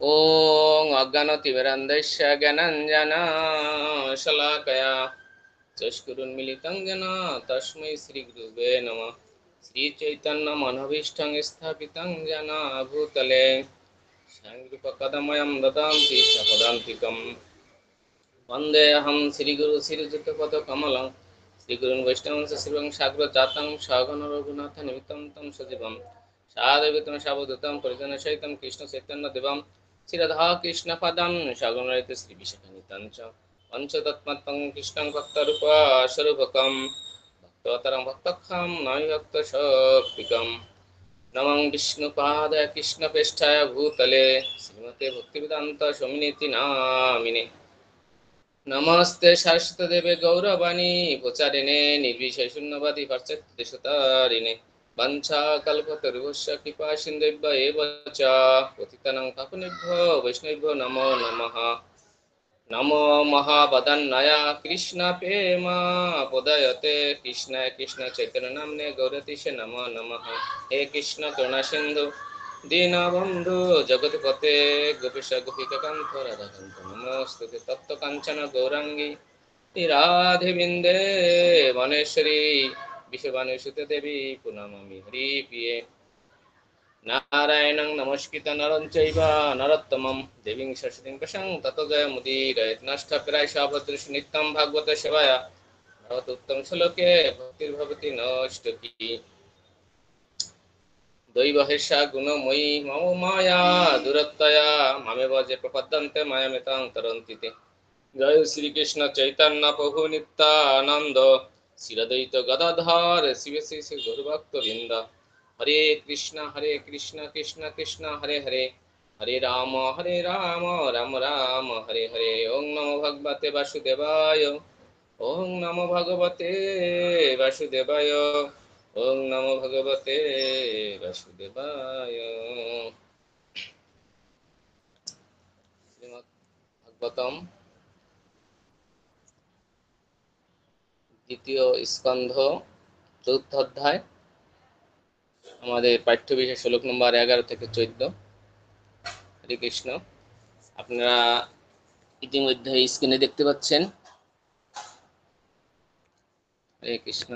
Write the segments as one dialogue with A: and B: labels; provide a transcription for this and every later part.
A: ॐ अज्ञानतिमिरन्धस्य ज्ञानाञ्जनशलाकया चक्षुरुन्मीलितं येन तस्मै श्रीगुरुवे नमः। श्रीचैतन्यमनोभीष्टं स्थापितं येन भूतले स्वयं रूपकदमयं ददाति सपदान्तिकम्। वन्देऽहं श्रीगुरु श्रीयुतपदकमलं श्रीगुरुन् वैष्णवंश श्रीवं साग्रजातं सगण रघुनाथनिमित्तं तं सजीवं सादवितं सावधूतं परिजनसहितं कृष्णचैतन्यदेवं श्रीराधा कृष्णपदं सगणरहित श्रीविशाखान्वितं च पञ्चतत्त्वं कृष्णं भक्तरूपस्वरूपकं भक्तवतारं भक्तखं नमः भक्तशक्तिकं नमं विष्णुपादाय कृष्णप्रेष्ठाय भूतले श्रीमते भक्तिवेदान्त स्वामिनिति नामिने नमस्ते शाश्वतदेवे गौरवाणी प्रचारिणे निर्विशेषशून्यवादी पाश्चात्यदेशतारिणे वंशाकल्पतरुश्च कृपा सिन्धुभ्य एव च पतितानां पावनेभ्यो वैष्णवेभ्यो नमो नमः। नमो महावदन्नाय कृष्णप्रेमा पदयते कृष्णाय कृष्णचैतन्यनाम्ने गौरतीशे नमो नमः। हे कृष्ण करुणा सिन्धु दीनबन्धु जगत्पते गोपीश गोपिकान्त राधाकान्त नमोस्तुते तप्तकाञ्चन गौराङ्गी राधेविन्दे वनेश्वरी विश्ववाणीसुते देवी पुनमामि हरिप्रिये। नारायणं नमस्कृत्य नरं चैव नरोत्तमं देवीं सरस्वतीं व्यासं ततो जयमुदीरयेत्। नष्टप्रायेषु नित्यं भागवत सेवाया भवतु उत्तमश्लोके भक्तिर्भवति नष्टकी। दैवहेषा गुणमयी मम माया दुरत्तया मामेव जे प्रपद्यन्ते मायामेतां तरन्ति ते। जय श्री कृष्ण चैतन्य प्रभु नित्यानंद श्री अद्वैत गदाधर शिव श्री गौरभक्त वृंद। हरे कृष्ण कृष्ण कृष्ण हरे हरे हरे राम राम राम हरे हरे। ओम नमो भगवते वासुदेवाय ओम नमो भगवते वासुदेवाय ओम नमो भगवते वासुदेवाय। श्रीमद् भागवतम দ্বিতীয় স্কন্ধ চতুর্থ অধ্যায় আমাদের পাঠ্য বিষয় শ্লোক নম্বর 11 থেকে 14। হরে কৃষ্ণ। আপনারা ইতিমধ্যে স্ক্রিনে দেখতে পাচ্ছেন। হরে কৃষ্ণ।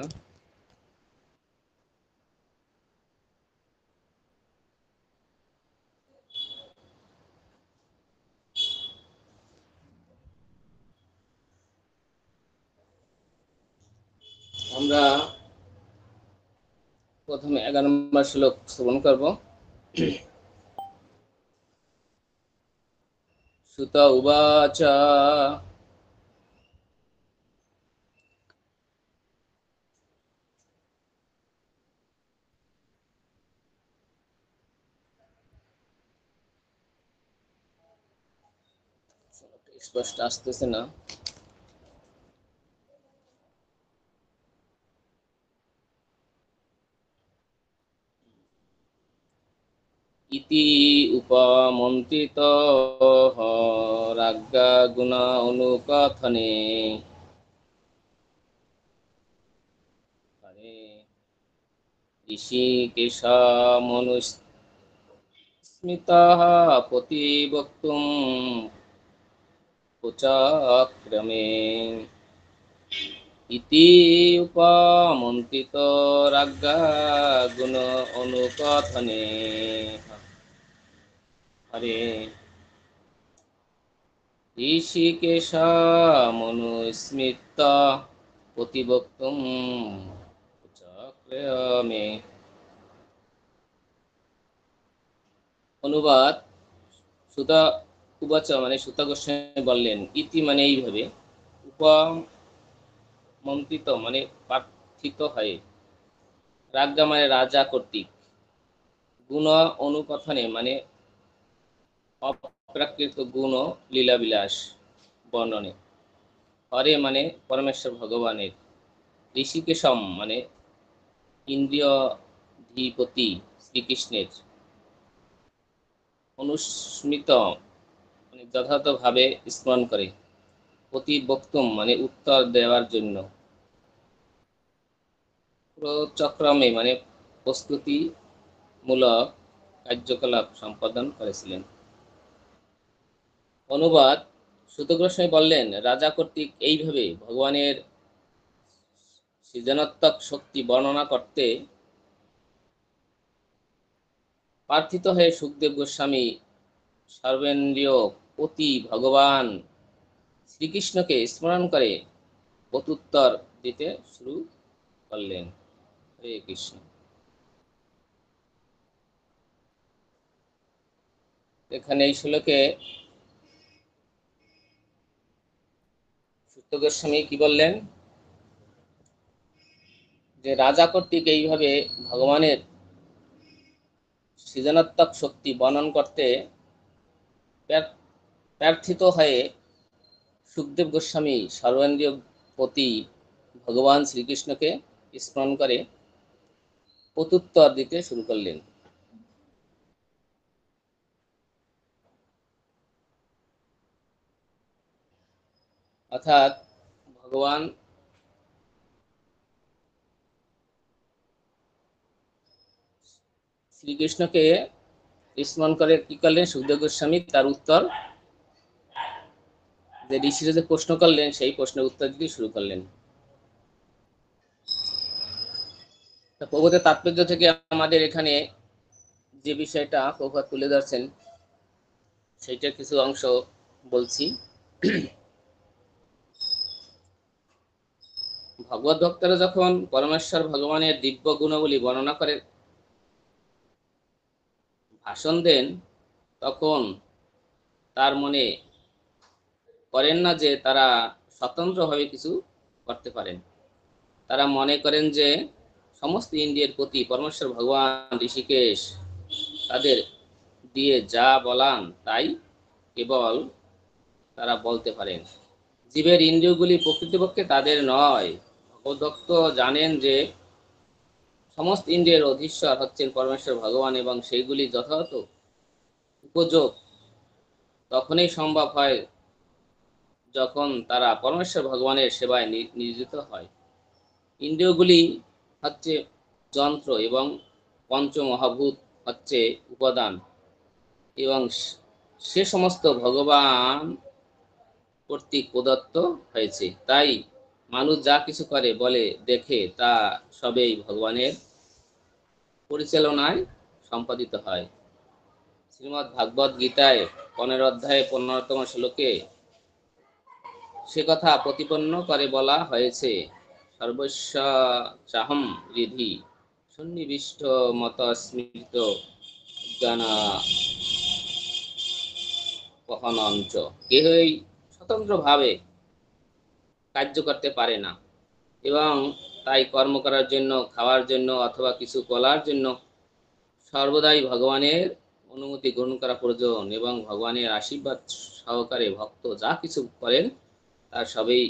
A: আমরা প্রথমে 11 নম্বর শ্লোক শ্রবণ করব। সুত উবাচ স্পষ্ট আসতেছে না। ইতি উপমন্ত্রিত রাজ্ঞা গুণ অনুকথনে ঋষিকেশ মনুস্মৃতः প্রতিবক্তুম পুচক্রমে ইতি উপমন্ত্রিত রাজ্ঞা গুণ অনুকথনে। হরে ঋষিকেশ মনুস্মৃত প্রতিবক্তুম পুচক্রমে। অনুবাদ: সুতা উবাচ মানে সুতা গোস্বামী বললেন, ইতি মানে এইভাবে, উপমন্ত্রিত মানে প্রার্থিত হয়ে, রাজ্ঞা মানে রাজা কর্তৃক, গুণ অনুকথনে মানে অপ্রাকৃত গুণ ও লীলাবিলাস বর্ণনে, হরে মানে পরমেশ্বর ভগবানের, ঋষিকেশম মানে ইন্দ্রিয়ধিপতি শ্রীকৃষ্ণের, অনুস্মৃত মানে যথাযথভাবে স্মরণ করে, প্রতিবক্তুম মানে উত্তর দেওয়ার জন্য, প্রচক্রমে মানে প্রস্তুতিমূলক কার্যকলাপ সম্পাদন করেছিলেন। অনুবাদ: সূত গোস্বামী বললেন, রাজা কর্তৃক এইভাবে ভগবানের সৃজনাত্মক শক্তি বর্ণনা করতে প্রার্থিত হয়ে সুখদেব গোস্বামী সর্বেন্দ্রীয় পতি ভগবান শ্রীকৃষ্ণকে স্মরণ করে প্রত্যুত্তর দিতে শুরু করলেন। হরে কৃষ্ণ। এখানে এই শ্লোকে সুত গোস্বামী কি বললেন, যে রাজা কর্তৃক এইভাবে ভগবানের সৃজনাত্মক শক্তি বর্ণন করতে প্রার্থিত হয়ে সুখদেব গোস্বামী সর্বেন্দ্রীয় পতি ভগবান শ্রীকৃষ্ণকে স্মরণ করে প্রত্যুত্তর দিতে শুরু করলেন। অর্থাৎ ভগবান শ্রীকৃষ্ণকে স্মরণ করে কি করলেন সুখদেব গোস্বামী, তার উত্তর, যে ঋষিরা যে প্রশ্ন করলেন সেই প্রশ্নের উত্তর দিতে শুরু করলেন। প্রভুদের তাৎপর্য থেকে আমাদের এখানে যে বিষয়টা প্রভুপাদ তুলে ধরছেন সেইটার কিছু অংশ বলছি। ভগবত ভক্তরা যখন পরমেশ্বর ভগবানের দিব্য গুণগুলি বর্ণনা করে ভাষণ দেন, তখন তার মনে করেন না যে তারা স্বতন্ত্রভাবে কিছু করতে পারেন। তারা মনে করেন যে সমস্ত ইন্দ্রিয়ের প্রতি পরমেশ্বর ভগবান ঋষিকেশ তাদের দিয়ে যা বলান তাই কেবল তারা বলতে পারেন। জীবের ইন্দ্রিয়গুলি প্রকৃতপক্ষে তাদের নয়। ভগবদ্ভক্ত জানেন যে সমস্ত ইন্দ্রিয়ের অধীশ্বর হচ্ছেন পরমেশ্বর ভগবান এবং সেইগুলি যথাযথ উপযোগ তখনই সম্ভব হয় যখন তারা পরমেশ্বর ভগবানের সেবায় নিয়োজিত হয়। ইন্দ্রিয়গুলি হচ্ছে যন্ত্র এবং পঞ্চমহাভূত হচ্ছে উপাদান, এবং সে সমস্ত ভগবান কর্তৃক প্রদত্ত হয়েছে। তাই মানুষ যা কিছু করে বলে দেখে তা সবেই ভগবানের পরিচালনায় সম্পাদিত হয়। শ্রীমদ্ ভাগবত গীতায় 15 অধ্যায়ে 15তম শ্লোকে সে কথা প্রতিপন্ন করে বলা হয়েছে, সর্বস্ব চাহম হৃদি সন্নিবিষ্ট মত স্মৃত জ্ঞানা কহনঞ্চ। কেহই স্বতন্ত্রভাবে কার্য করতে পারে না, এবং তাই কর্ম করার জন্য, খাওয়ার জন্য অথবা কিছু বলার জন্য সর্বদাই ভগবানের অনুমতি গ্রহণ করা প্রয়োজন, এবং ভগবানের আশীর্বাদ সহকারে ভক্ত যা কিছু করেন তার সবই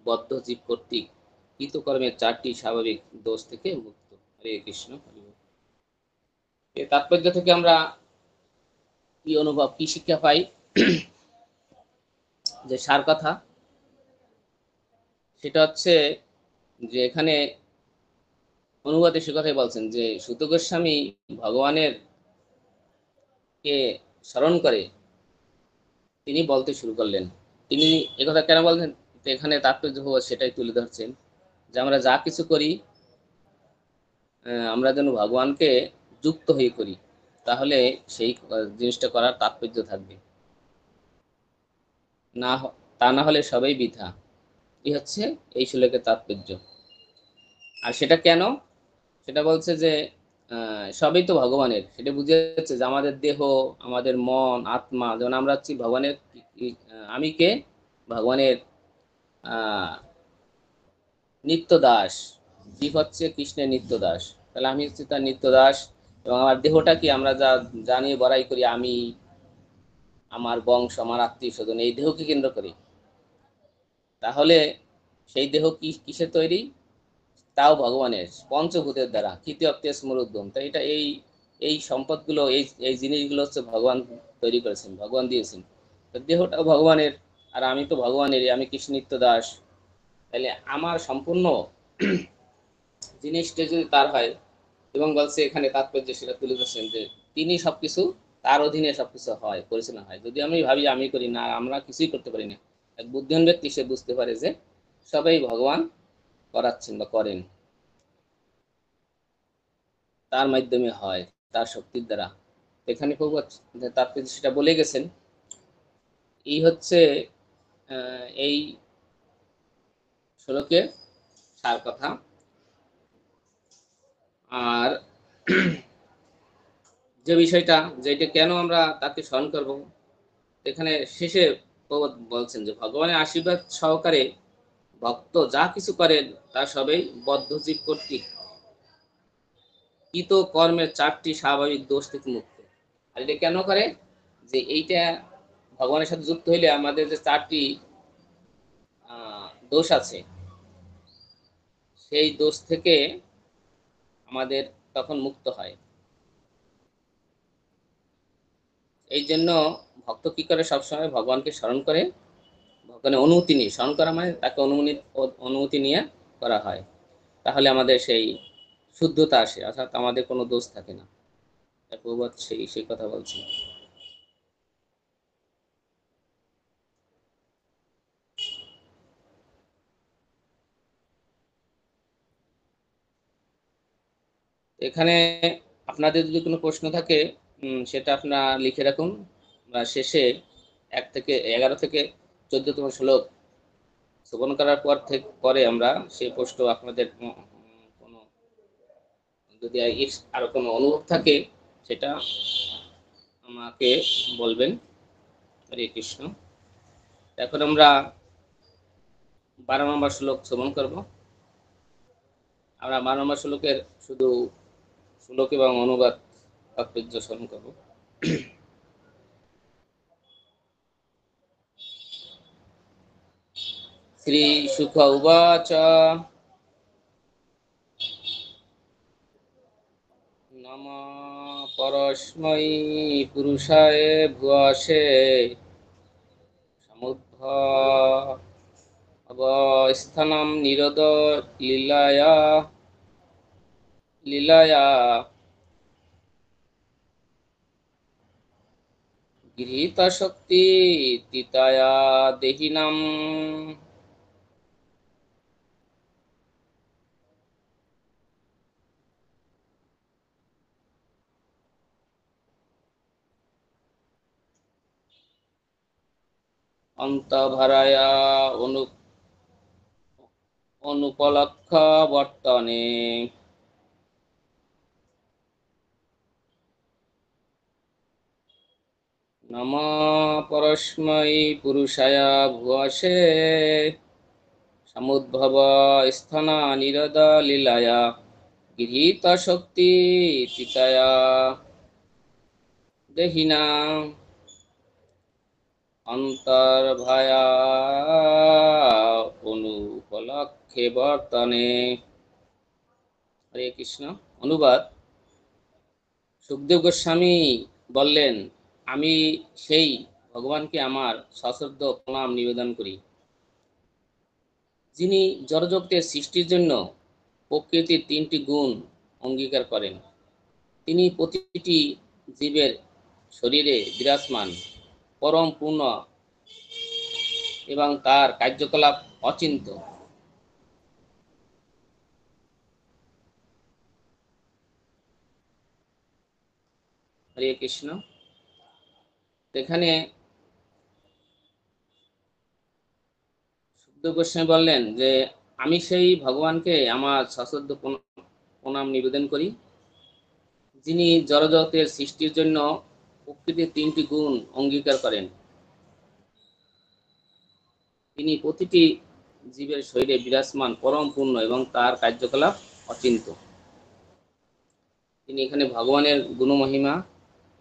A: বদ্ধ জীব কর্তৃক কৃতকর্মের 4টি স্বাভাবিক দোষ থেকে মুক্ত। হরে কৃষ্ণ। এই তাৎপর্য থেকে আমরা কি অনুভব, কি শিক্ষা পাই? যে সার কথা সেটা হচ্ছে যে এখানে অনুবাদে সে কথাই বলছেন যে সুত গোস্বামী ভগবানের কে স্মরণ করে তিনি বলতে শুরু করলেন। তিনি একথা কেন বলছেন, এখানে তাৎপর্য সেটাই তুলে ধরছেন যে আমরা যা কিছু করি আমরা যেন ভগবানকে যুক্ত হয়ে করি, তাহলে সেই জিনিসটা করার তাৎপর্য থাকবে, না তা না হলে সবাই বৃথা। এই হচ্ছে এই শ্লোকের তাৎপর্য। আর সেটা কেন, সেটা বলছে যে সবই তো ভগবানের, সেটা বুঝে যাচ্ছে যে আমাদের দেহ, আমাদের মন, আত্মা, যেমন আমরা হচ্ছি ভগবানের, আমি কে, ভগবানের নিত্য দাস। জীব হচ্ছে কৃষ্ণের নিত্য দাস, তাহলে আমি হচ্ছি তার নিত্য দাস। এবং আমার দেহটা কি আমরা যা জানিয়ে বড়াই করি, আমি, আমার বংশ, আমার আত্মীয় স্বজন, এই দেহকে কেন্দ্র করি, তাহলে সেই দেহ কি কিসের তৈরি? তাও ভগবানের পঞ্চভূতের দ্বারা, তৃতীয় তেজ মরুদ্যম। তাই এটা এই এই সম্পদগুলো, এই এই জিনিসগুলো হচ্ছে ভগবান তৈরি করেছেন, ভগবান দিয়েছেন। দেহটাও ভগবানের, আর আমি তো ভগবানেরই, আমি কৃষ্ণ নিত্য দাস। তাহলে আমার সম্পূর্ণ জিনিসটা যদি তার হয়, এবং বলছে এখানে তাৎপর্য সেটা তুলে ধরছেন যে তিনি সবকিছু তার অধীনে সবকিছু হয়, পরিচালনা হয়। যদি আমি ভাবি আমি করি না, আমরা কিছুই করতে পারি না, এক বুদ্ধিমান ব্যক্তি সে বুঝতে পারে যে সবাই ভগবান করাচ্ছেন বা করেন, তার মাধ্যমে হয়, তার শক্তির দ্বারা। এখানে প্রভু তার সেটা বলে গেছেন। এই হচ্ছে এই শ্লোকের সার কথা। আর যে বিষয়টা, যেটা কেন আমরা তাকে স্মরণ করব, এখানে শেষে প্রভু বলছেন যে ভগবানের আশীর্বাদ সহকারে ভক্ত যা কিছু করেন তা সবই বদ্ধজীব কর্তৃক কৃত কর্মের 4টি স্বাভাবিক দোষ থেকে মুক্ত। আর এটা কেন করে, যে এইটা ভগবানের সাথে যুক্ত হইলে আমাদের যে 4টি দোষ আছে, সেই দোষ থেকে আমাদের তখন মুক্ত হয়। এই জন্য ভক্ত কি করে, সবসময় ভগবানকে স্মরণ করে, ভগবানের অনুমতি নিয়ে স্মরণ করা, মানে তাকে অনুমতি নিয়ে করা হয়। তাহলে আমাদের সেই শুদ্ধতা আসে, অর্থাৎ আমাদের কোনো দোষ থাকে না। প্রভুপাদ সেই কথা বলছি। এখানে আপনাদের যদি কোনো প্রশ্ন থাকে সেটা আপনারা লিখে রাখুন, বা শেষে 1 থেকে 11 থেকে 14তম শ্লোক শ্রবণ করার পরে আমরা সেই প্রশ্ন আপনাদের কোনো যদি আরো কোনো অনুভব থাকে সেটা আমাকে বলবেন। হরে কৃষ্ণ। এখন আমরা 12 নম্বর শ্লোক শ্রবণ করব। আমরা 12 নম্বর শ্লোকের শুধু শ্লোক এবং অনুবাদ তাৎপর্য শ্রবণ করব। শ্রী শুক উবাচ নম পরস্मै পুরুষায় ভুয়সে সমুদ্ভবস্থানম নিরোধ লীলায়া লীলায়া গৃহীত শক্তি তিতায়া দেহিনাম। অন্তভারায়া অনুপলক্ষ বর্তনে নম পরস্मै পুরুষায় ভুয়সে সমুদ্ভব স্থান নিরোধ লীলায়া গৃহীত শক্তি তিতায়া দেহিনা অন্তর্ভয়া অনুপলক্ষে বর্তনে। হরে কৃষ্ণ। অনুবাদ। সুখদেব গোস্বামী বললেন, আমি সেই ভগবানকে আমার সশ্রদ্ধ প্রণাম নিবেদন করি, যিনি জড়জগতের সৃষ্টির জন্য প্রকৃতির 3টি গুণ অঙ্গীকার করেন। তিনি প্রতিটি জীবের শরীরে বিরাজমান, পরম পূর্ণ এবং তার কার্যকলাপ অচিন্ত। হরে কৃষ্ণ। এখানে সুখদেব গোস্বামী বললেন যে আমি সেই ভগবানকে আমার সশ্রদ্ধ প্রণাম নিবেদন করি, যিনি জড়জগতের সৃষ্টির জন্য প্রকৃতির 3টি গুণ অঙ্গীকার করেন। তিনি প্রতিটি জীবের শরীরে বিরাজমান, পরম পূর্ণ এবং তার কার্যকলাপ অচিন্ত। তিনি এখানে ভগবানের গুণমহিমা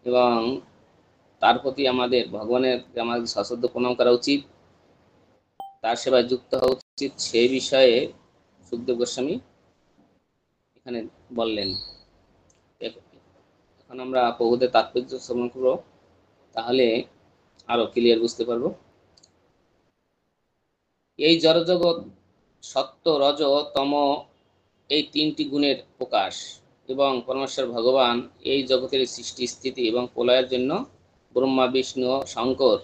A: এবং তার প্রতি ভগবানের আমাদের সশ্রদ্ধ প্রণাম করা উচিত, তার সেবায় যুক্ত হওয়া উচিত, সেই বিষয়ে সুখদেব গোস্বামী এখানে বললেন। এখন আমরা প্রভুদের তাৎপর্য শ্রবণ করব, তাহলে আরো ক্লিয়ার বুঝতে পারবো। এই জড়জগৎ সত্য, রজ, তম এই 3টি গুণের প্রকাশ এবং পরমেশ্বর ভগবান এই জগতের সৃষ্টি স্থিতি এবং প্রলয়ের জন্য ব্রহ্মা বিষ্ণু শঙ্কর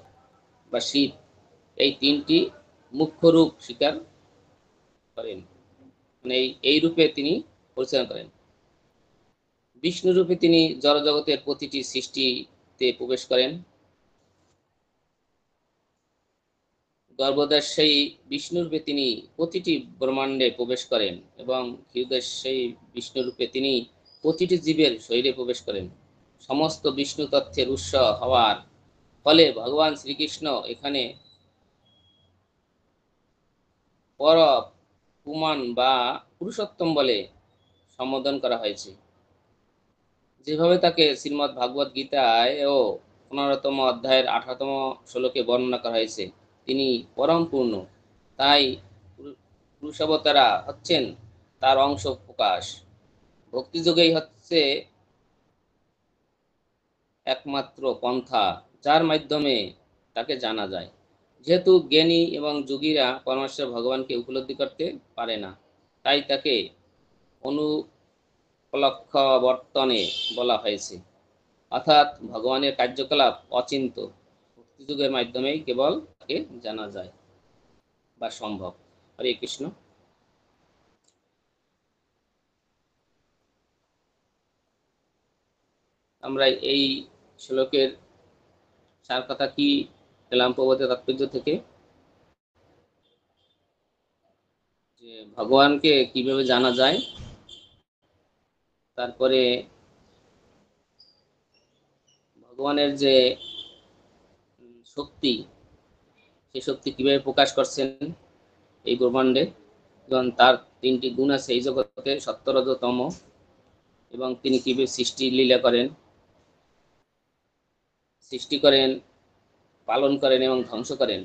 A: বা শিব এই তিনটি মুখ্য রূপ স্বীকার করেন, মানে এই রূপে তিনি পরিচালনা করেন। বিষ্ণু রূপে তিনি জড়জগতের প্রতিটি সৃষ্টিতে প্রবেশ করেন। গর্ভদাস সেই বিষ্ণুরূপে তিনি প্রতিটি ব্রহ্মাণ্ডে প্রবেশ করেন এবং ক্ষীরদাস সেই বিষ্ণুরূপে তিনি প্রতিটি জীবের শরীরে প্রবেশ করেন। সমস্ত বিষ্ণু তত্ত্বের উৎস হওয়ার ফলে ভগবান শ্রীকৃষ্ণ এখানে পর পুমান বা পুরুষোত্তম বলে সম্বোধন করা হয়েছে। যেভাবে তাকে শ্রীমদ্ ভাগবত গীতায় ও 15তম অধ্যায়ের 18তম শ্লোকে বর্ণনা করা হয়েছে, তিনি পরম পূর্ণ, তাই পুরুষাবতারা হচ্ছেন তার অংশ প্রকাশ। ভক্তিযোগেই হচ্ছে একমাত্র পন্থা যার মাধ্যমে তাকে জানা যায়। যেহেতু জ্ঞানী এবং যোগীরা পরমেশ্বর ভগবানকে উপলব্ধি করতে পারে না, তাই তাকে অনুপলক্ষবর্তনে বলা হয়েছে, অর্থাৎ ভগবানের কার্যকলাপ অচিন্ত। ভক্তিযোগের মাধ্যমেই কেবল তাকে জানা যায় বা সম্ভব। হরে কৃষ্ণ। আমরা এই শ্লোকের সার কথা কি পেলাম প্রবোধের তাৎপর্য থেকে, যে ভগবানকে কিভাবে জানা যায়, তারপরে ভগবানের যে শক্তি, সেই শক্তি কিভাবে প্রকাশ করছেন এই ব্রহ্মাণ্ডে, এবং তার তিনটি গুণ আছে এই জগতে, সত্য রজ তম, এবং তিনি কিভাবে সৃষ্টি লীলা করেন, সৃষ্টি করেন, পালন করেন এবং ধ্বংস করেন।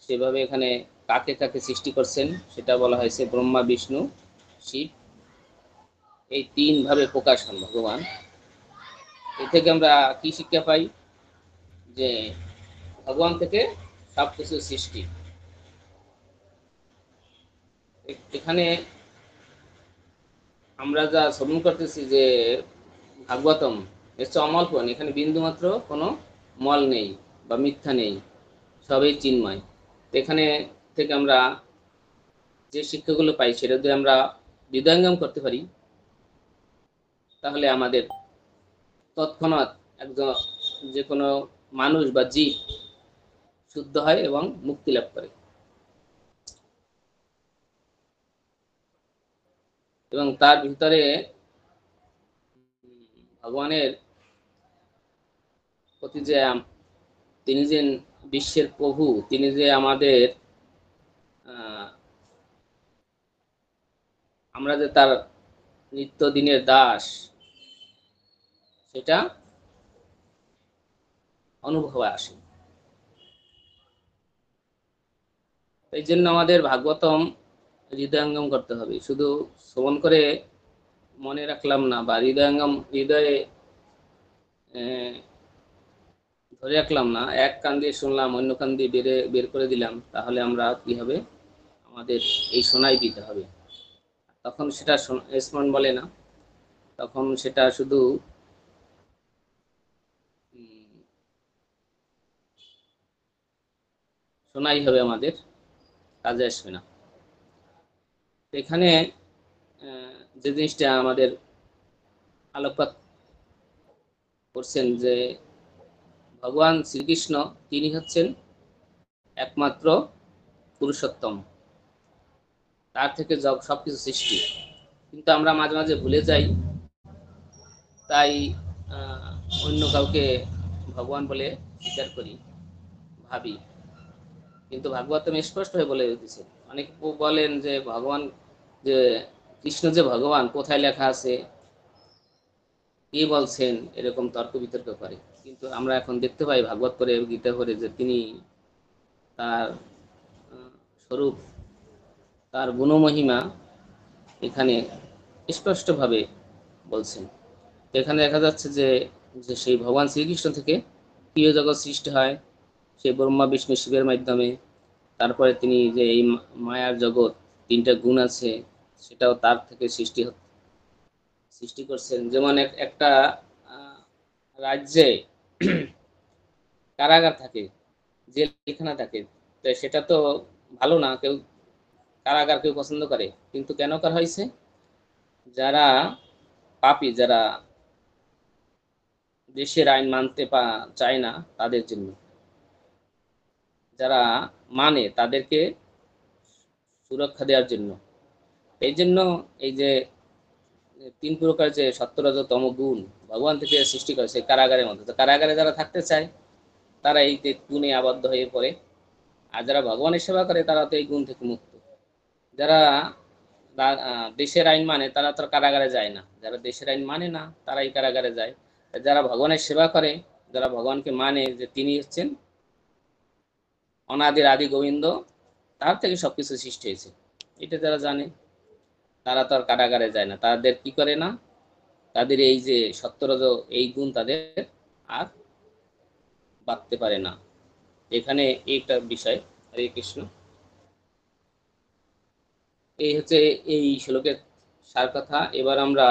A: সেভাবে এখানে কাকে কাকে সৃষ্টি করছেন সেটা বলা হয়েছে ব্রহ্মা বিষ্ণু শিব, এই তিন ভাবে প্রকাশ হন ভগবান। এ থেকে আমরা কি শিক্ষা পাই, যে ভগবান থেকে সবকিছু সৃষ্টি। এখানে আমরা যা শ্রবণ করতেছি যে ভাগবতম হচ্ছে অমলপন, এখানে বিন্দুমাত্র কোনো মল নেই বা মিথ্যা নেই, সবই চিন্ময়। এখানে থেকে আমরা যে শিক্ষাগুলো পাই সেটা যদি আমরা হৃদয়ঙ্গম করতে পারি, তাহলে আমাদের তৎক্ষণাৎ একজন যে কোনো মানুষ বা জীব শুদ্ধ হয় এবং মুক্তি লাভ করে। এবং তার ভিতরে ভগবানের প্রতি যে তিনি যে বিশ্বের প্রভু, তিনি যে আমাদের আমরা যে তার নিত্যদিনের দাস, সেটা অনুভবে আসে। এই জন্য আমাদের ভাগবতম হৃদয়ঙ্গম করতে হবে। শুধু শ্রবণ করে মনে রাখলাম না বা হৃদয়ে ধরে রাখলাম না, এক কান দিয়ে শুনলাম অন্য কান দিয়ে বের করে দিলাম, তাহলে আমরা কি হবে, আমাদের এই শোনাই দিতে হবে। তখন সেটা স্মরণ বলে না, তখন সেটা শুধু শোনাই হবে, আমাদের কাজে আসবে না। এখানে যে জিনিসটা আমাদের আলোকপাত করছেন, যে ভগবান শ্রীকৃষ্ণ তিনি হচ্ছেন একমাত্র পুরুষোত্তম, তার থেকে সবকিছু সৃষ্টি। কিন্তু আমরা মাঝে মাঝে ভুলে যাই, তাই অন্য কাউকে ভগবান বলে স্বীকার করি, ভাবি। কিন্তু ভাগবতম স্পষ্ট হয়ে বলে দিতেছে। অনেকে বলেন যে ভগবান, যে কৃষ্ণ যে ভগবান কোথায় লেখা আছে, কে বলছেন, এরকম তর্ক বিতর্ক করে। কিন্তু আমরা এখন দেখতে পাই ভাগবত করে, গীতা করে, যে তিনি তার স্বরূপ, তার গুণমহিমা এখানে স্পষ্টভাবে বলছেন। এখানে দেখা যাচ্ছে যে সেই ভগবান শ্রীকৃষ্ণ থেকে প্রিয় জগৎ সৃষ্টি হয়, সেই ব্রহ্মা বিষ্ণু শিবের মাধ্যমে। তারপরে তিনি যে এই মায়ার জগৎ, তিনটা গুণ আছে, সেটাও তার থেকে সৃষ্টি করছেন। যেমন একটা রাজ্যে কারাগার থাকে, জেলখানা থাকে, তো সেটা তো ভালো না, কেউ কারাগার কেউ পছন্দ করে, কিন্তু কেন করা হয়েছে? যারা পাপী, যারা দেশের আইন মানতে চায় না তাদের জন্য, যারা মানে তাদেরকে সুরক্ষা দেওয়ার জন্য। এই জন্য এই যে তিন প্রকার যে সত্য রজ তম গুণ ভগবান থেকে সৃষ্টি করে সেই কারাগারের মধ্যে, তো কারাগারে যারা থাকতে চায় তারা এই যে গুণে আবদ্ধ হয়ে পড়ে, আর যারা ভগবানের সেবা করে তারা তো এই গুণ থেকে মুক্ত। যারা দেশের আইন মানে তারা তো কারাগারে যায় না, যারা দেশের আইন মানে না তারাই কারাগারে যায়। যারা ভগবানের সেবা করে, যারা ভগবানকে মানে যে তিনি হচ্ছেন অনাদির আদি গোবিন্দ, তার থেকে সবকিছু সৃষ্টি হয়েছে, এটা যারা জানে তারা তো আর কারাগারে যায় না, তাদের কি করে না, তাদের এই যে সত্যরজ এই গুণ তাদের আর বাঁধতে পারে না। এখানে এইটা বিষয়। হরে কৃষ্ণ। এই হচ্ছে এই শ্লোকের সার কথা। এবার আমরা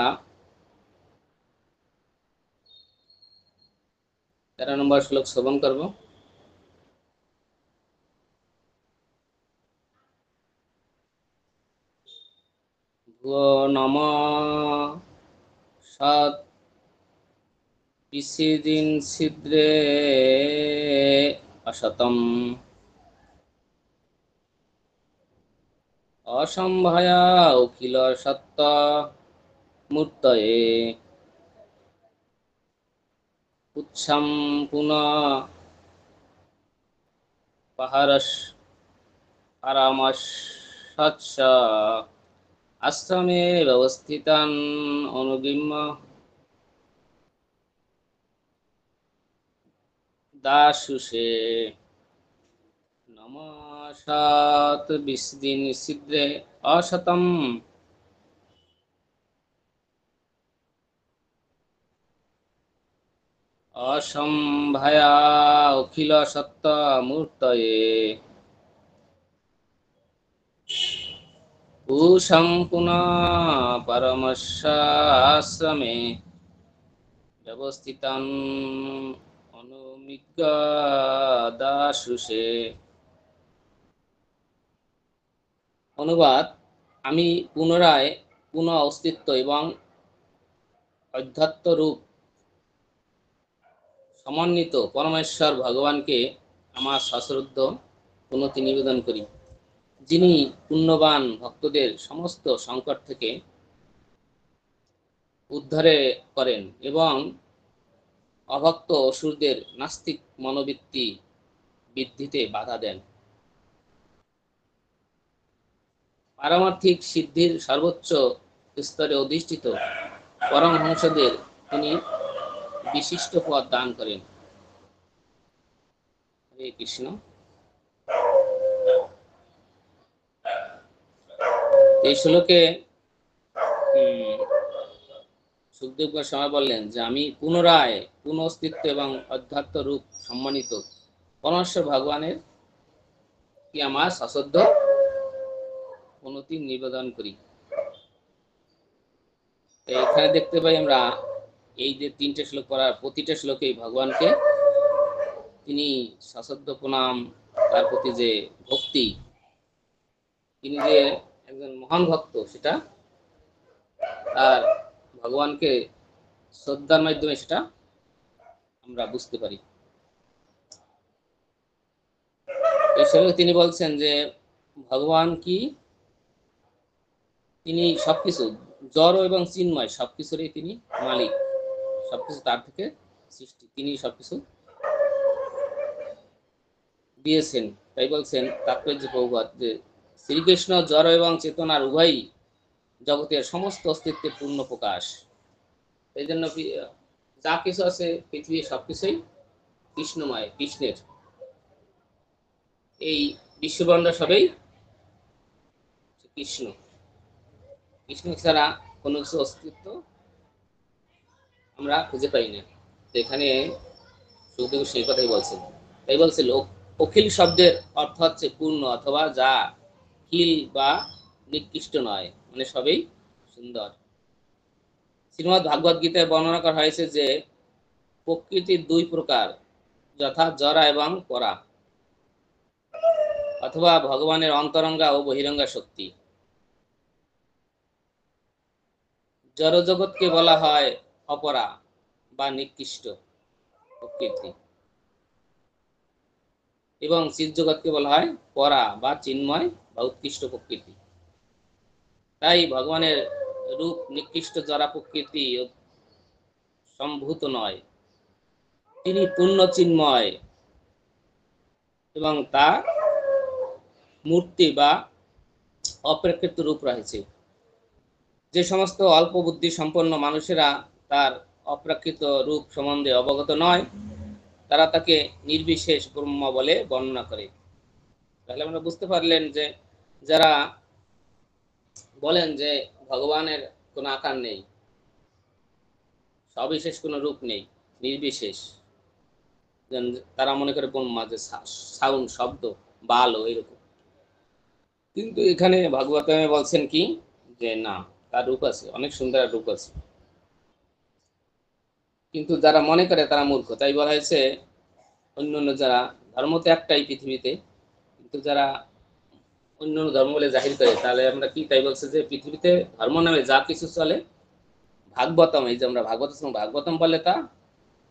A: 13 নম্বর শ্লোক শ্রবণ করব। ভুয়ো নম সৎ পিসিদিন ছিদ্রে অসতম অসম্ভয়া অখিল সত্য মূর্তয়ে উৎসম পুনঃ পাহারস পারামর্শৎস আশ্রমে ব্যবস্থিতান অনুগিম্য দাশুষে নমঃ বিশদিন ছিদ্রে অশতম অসম্ভয়া অখিল সত্য মূর্তয়ে ভূষং পুনঃ পরমশ্বাশ্রমে ব্যবস্থিতান অনুমিজ্ঞ দাশুষে। অনুবাদ: আমি পুনরায় পুনঃ অস্তিত্ব এবং অধ্যাত্ম রূপ সমন্বিত পরমেশ্বর ভগবানকে আমার সশ্রদ্ধ পুনতি নিবেদন করি, যিনি পুণ্যবান ভক্তদের সমস্ত সংকট থেকে উদ্ধারে করেন এবং অভক্ত অসুরদের নাস্তিক মনোবৃত্তি বৃদ্ধিতে বাধা দেন। পারমার্থিক সিদ্ধির সর্বোচ্চ স্তরে অধিষ্ঠিত পরমহংসদের তিনি বিশিষ্ট পদ দান করেন। হরে কৃষ্ণ। এই শ্লোকে সুখদেব গোস্বামী বললেন যে আমি পুনরায় পুনঃ অস্তিত্ব এবং অধ্যাত্ম রূপ সম্মানিত পরমেশ্বর ভগবানের কি আমার সশ্রদ্ধ পুনতি নিবেদন করি। এখানে দেখতে পাই আমরা এই যে 3টে শ্লোক পড়ার প্রতিটা শ্লোকেই ভগবানকে তিনি সশ্রদ্ধ প্রণাম, তার প্রতি যে ভক্তি, তিনি যে একজন মহান ভক্ত সেটা আর ভগবানকে শ্রদ্ধার মাধ্যমে সেটা আমরা বুঝতে পারি। এই শ্লোকে তিনি বলছেন যে ভগবান কি, তিনি সবকিছু জড় এবং চিন্ময় সবকিছুরই তিনি মালিক, সবকিছু তার থেকে সৃষ্টি, তিনি সবকিছু দিয়েছেন। তাই বলছেন তাৎপর্য প্রভুপাদ যে শ্রীকৃষ্ণ জড় এবং চেতনার উভয়ই জগতের সমস্ত অস্তিত্বের পূর্ণ প্রকাশ। এই জন্য যা কিছু আছে পৃথিবীর সবকিছুই কৃষ্ণময়, কৃষ্ণের। এই বিশ্বব্রহ্মাণ্ড সবই কৃষ্ণ, কৃষ্ণ ছাড়া কোনো কিছু অস্তিত্ব আমরা খুঁজে পাই না। এখানে সুখদেব সেই কথাই বলছেন। তাই বলছিল অখিল শব্দের অর্থ হচ্ছে পূর্ণ অথবা যা হিল বা নিকৃষ্ট নয়, মানে সবই সুন্দর। শ্রীমদ্ ভাগবত গীতায় বর্ণনা করা হয়েছে যে প্রকৃতির দুই প্রকার, যথা জরা এবং পরা, অথবা ভগবানের অন্তরঙ্গা ও বহিরঙ্গা শক্তি। জড়জগৎকে বলা হয় অপরা বা নিকৃষ্ট প্রকৃতি, এবং চিৎজগৎকে বলা হয় পরা বা চিন্ময় বা উৎকৃষ্ট প্রকৃতি। তাই ভগবানের রূপ নিকৃষ্ট জরা প্রকৃতি সম্ভূত নয়, তিনি পূর্ণ চিন্ময় এবং তার মূর্তি বা অপ্রাকৃত রূপ রয়েছে। যে সমস্ত অল্প বুদ্ধি সম্পন্ন মানুষেরা তার অপ্রাকৃত রূপ সম্বন্ধে অবগত নয়, তারা তাকে নির্বিশেষ ব্রহ্ম বলে বর্ণনা করে। তাহলে আমরা বুঝতে পারলেন যে যারা বলেন যে ভগবানের কোনো আকার নেই, সবিশেষ কোনো রূপ নেই, নির্বিশেষ, তারা মনে করে ব্রহ্মা যে সাউন্ড শব্দ বা আলো এরকম। কিন্তু এখানে ভাগবতমে বলছেন কি যে না, তার রূপ আছে, অনেক সুন্দর রূপ আছে। কিন্তু যারা মনে করে তারা মূর্খ। তাই বলা হয়েছে অন্য অন্য যারা ধর্ম তো একটাই পৃথিবীতে, কিন্তু যারা অন্য অন্য ধর্ম বলে জাহির করে, তাহলে আমরা কি তাই বলছে যে পৃথিবীতে ধর্ম নামে যা কিছু চলে, ভাগবতম, এই যে আমরা ভাগবতম বলে তা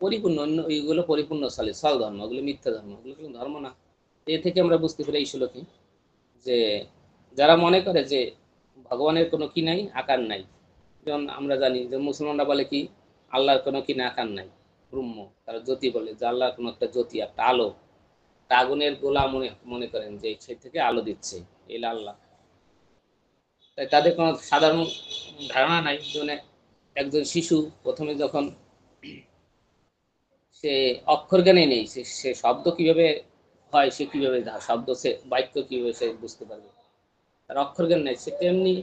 A: পরিপূর্ণ, অন্য এইগুলো পরিপূর্ণ চলে, ছল ধর্ম, ওগুলো মিথ্যা ধর্ম, ওগুলো কিন্তু ধর্ম না। এ থেকে আমরা বুঝতে পারি এই শ্লোকে যে যারা মনে করে যে ভগবানের কোনো কি নাই, আকার নাই, যেমন আমরা জানি যে মুসলমানরা বলে কি আল্লাহর কোনো কি না আকার নাই, ব্রহ্ম, তারা জ্যোতি বলে যে আল্লাহর কোনো একটা জ্যোতি, একটা আলো, একটা আগুনের গোলা মনে মনে করেন যে সেই থেকে আলো দিচ্ছে, এই আল্লাহ। তাই তাদের কোনো সাধারণ ধারণা নাই। যেমন একজন শিশু প্রথমে যখন সে অক্ষর জ্ঞানে নেই, সে শব্দ কিভাবে হয়, সে কিভাবে শব্দ, সে বাক্য কিভাবে সে বুঝতে পারবে, তার অক্ষর জ্ঞান নেই। সে তেমনি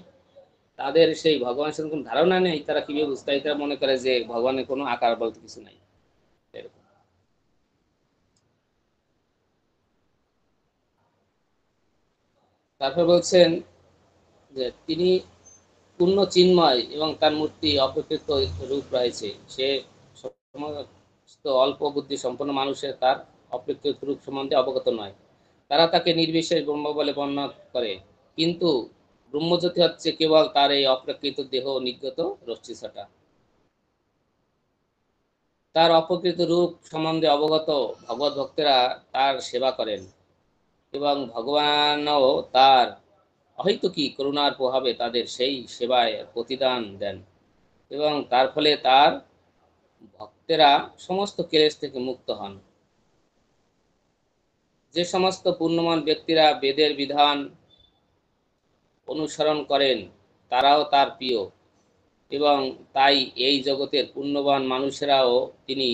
A: তাদের সেই ভগবানের সাথে কোনো ধারণা নেই, তারা কিভাবে বুঝতে, তারা মনে করে যে ভগবানের কোনো আকার বলতে কিছু নাই, এরকম। তারপর বলছেন যে তিনি পূর্ণ চিন্ময় এবং তার মূর্তি অপ্রকৃত রূপ রয়েছে। সে সমস্ত অল্প বুদ্ধি সম্পন্ন মানুষের তার অপ্রকৃত রূপ সম্বন্ধে অবগত নয়, তারা তাকে নির্বিশেষ ব্রহ্ম বলে বর্ণনা করে। কিন্তু ব্রহ্মজ্যোতি হচ্ছে কেবল তার এই অপ্রকৃত দেহ নির্গত রশ্মি ছটা। তার অপ্রকৃত রূপ সম্বন্ধে অবগত ভগবত ভক্তেরা তার সেবা করেন এবং ভগবানও তার অহৈতুকী করুণার প্রভাবে তাদের সেই সেবায় প্রতিদান দেন, এবং তার ফলে তার ভক্তেরা সমস্ত ক্লেশ থেকে মুক্ত হন। যে সমস্ত পুণ্যবান ব্যক্তিরা বেদের বিধান অনুসরণ করেন তারাও তার প্রিয়, এবং তাই এই জগতের পুণ্যবান মানুষেরাও তিনি